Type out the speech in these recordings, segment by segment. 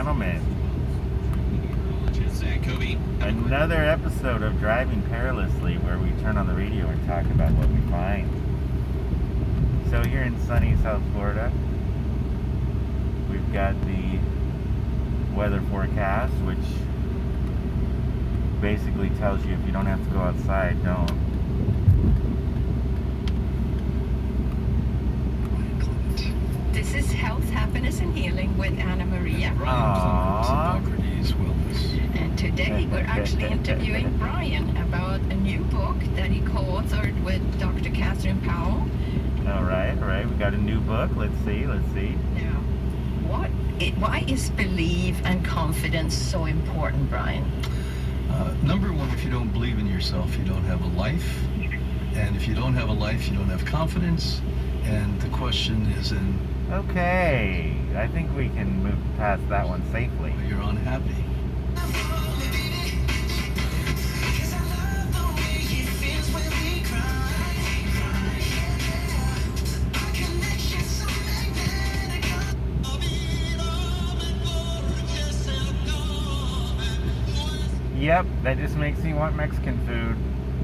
gentlemen, another episode of Driving Perilously, where we turn on the radio and talk about what we find. So here in sunny South Florida, we've got the weather forecast, which basically tells you if you don't have to go outside, don't. This is Health, Happiness and Healing with Anna Maria. Aww. And today we're actually interviewing Brian about a new book that he co-authored with Dr. Catherine Powell. All right. We got a new book. Let's see. Now, why is belief and confidence so important, Brian? Number one, if you don't believe in yourself, you don't have a life. And if you don't have a life, you don't have confidence. And the question is Okay, I think we can move past that one safely. You're unhappy. Yep, that just makes me want Mexican food.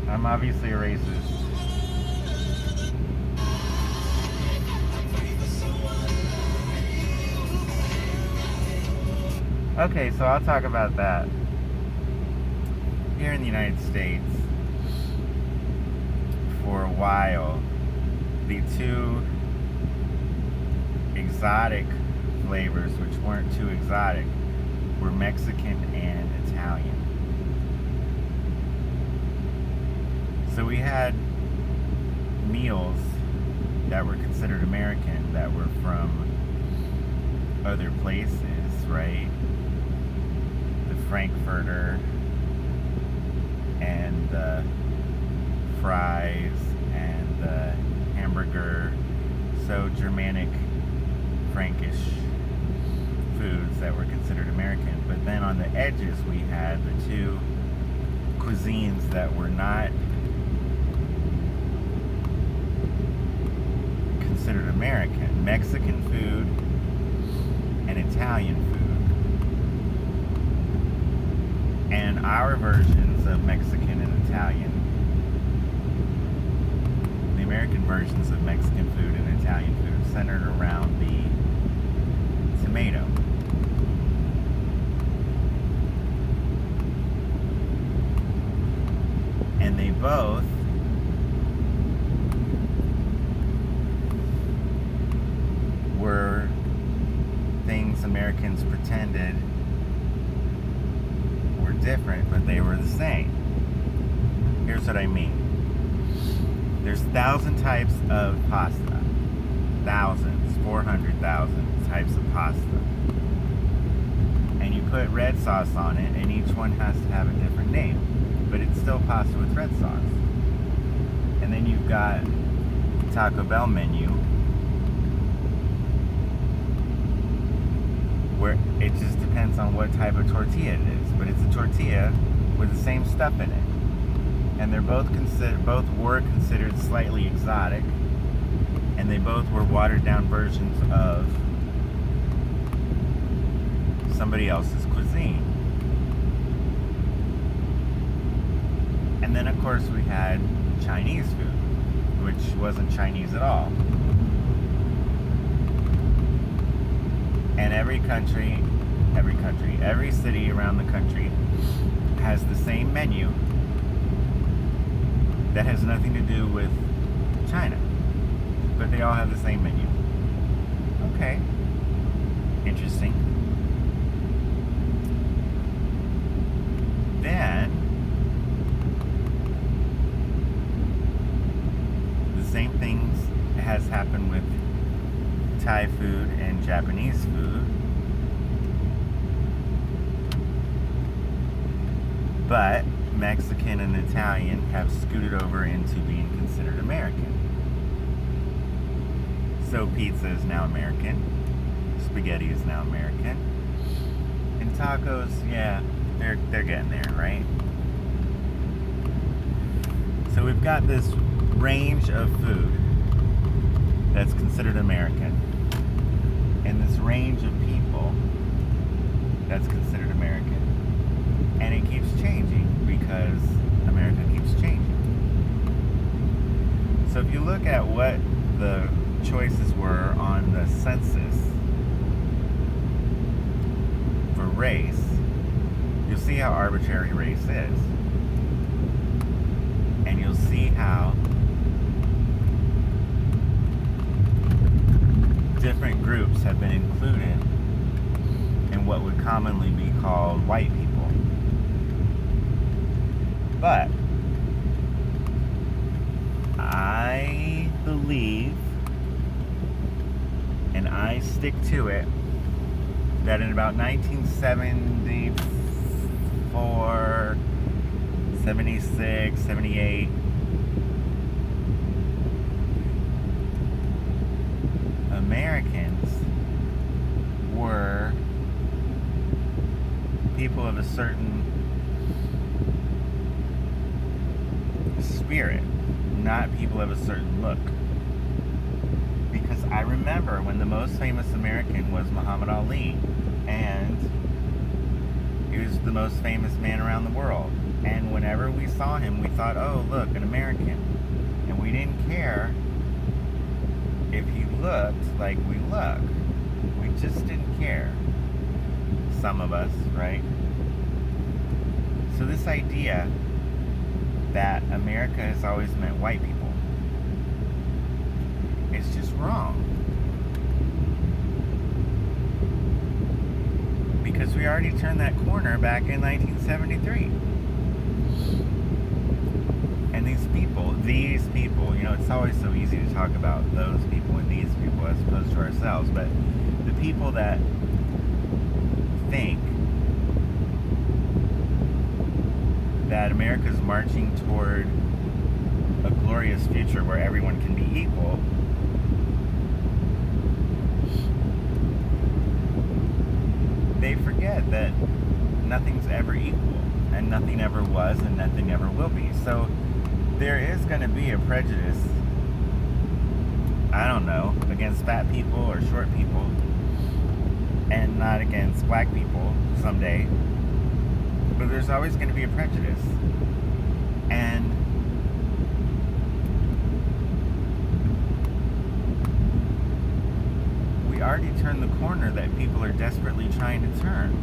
I'm obviously a racist. Okay, so I'll talk about that. Here in the United States, for a while, the two exotic flavors, which weren't too exotic, were Mexican and Italian. So we had meals that were considered American that were from other places, right? The Frankfurter and the fries and the hamburger, so Germanic, Frankish foods that were considered American. But then on the edges we had the two cuisines that were not considered American: Mexican food and Italian food. And our versions of Mexican and Italian, the American versions of Mexican food and Italian food, centered around the tomato. And they both were things Americans pretended were different, but they were the same. Here's what I mean. There's 1,000 types of pasta. Thousands, 400,000 types of pasta. And you put red sauce on it, and each one has to have a different name. But it's still pasta with red sauce. And then you've got Taco Bell menu, where it just depends on what type of tortilla it is, but it's a tortilla with the same stuff in it, and they're both were considered slightly exotic, and they both were watered down versions of somebody else's cuisine. And then of course we had Chinese food, which wasn't Chinese at all. And every city around the country has the same menu that has nothing to do with China, but they all have the same menu. Okay, interesting. Then the same things has happened with Thai food and Japanese food, but Mexican and Italian have scooted over into being considered American. So pizza is now American, spaghetti is now American, and tacos, yeah, they're getting there, right? So we've got this range of food that's considered American, and this range of people that's considered American. And it keeps changing because America keeps changing. So if you look at what the choices were on the census for race, you'll see how arbitrary race is. And you'll see how different groups have been included in what would commonly be called white people. But I believe, and I stick to it, that in about 1974, 76, 78, Americans were people of a certain spirit, not people of a certain look. Because I remember when the most famous American was Muhammad Ali, and he was the most famous man around the world. And whenever we saw him, we thought, oh, look, an American. And we didn't care if he looked like we look. We just didn't care. Some of us, right? So this idea that America has always meant white people, it's just wrong. Because we already turned that corner back in 1973. And these people, you know, it's always so easy to talk about those people and these people as opposed to ourselves, but the people that think that America is marching toward a glorious future where everyone can be equal, they forget that nothing's ever equal, and nothing ever was, and nothing ever will be. So there is going to be a prejudice, I don't know, against fat people or short people, and not against black people someday. But there's always going to be a prejudice. And we already turned the corner that people are desperately trying to turn.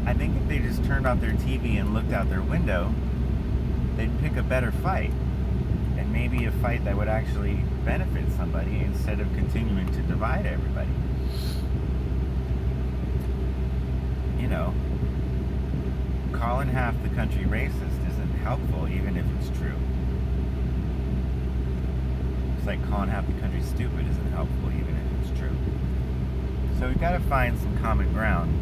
I think if they just turned off their TV and looked out their window, they'd pick a better fight. And maybe a fight that would actually benefit somebody instead of continuing to divide everybody. You know, calling half the country racist isn't helpful, even if it's true. It's like calling half the country stupid isn't helpful, even if it's true. So we've got to find some common ground.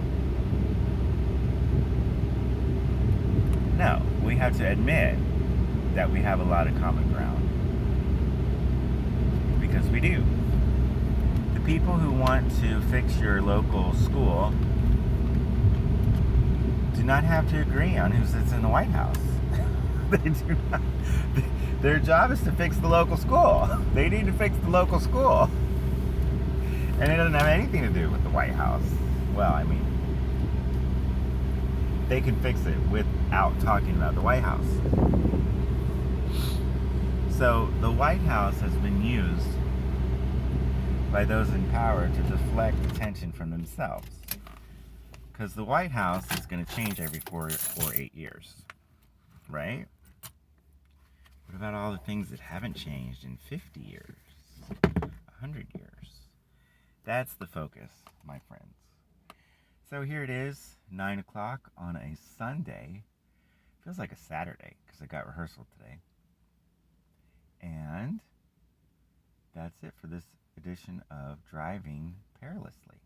No, we have to admit that we have a lot of common ground. Because we do. The people who want to fix your local school do not have to agree on who sits in the White House. They do not. Their job is to fix the local school. They need to fix the local school. And it doesn't have anything to do with the White House. Well, I mean, they can fix it without talking about the White House. So the White House has been used by those in power to deflect attention from themselves. Because the White House is going to change every 4 or 8 years, right? What about all the things that haven't changed in 50 years, 100 years? That's the focus, my friends. So here it is, 9 o'clock on a Sunday. Feels like a Saturday because I got rehearsal today. And that's it for this edition of Driving Perilously.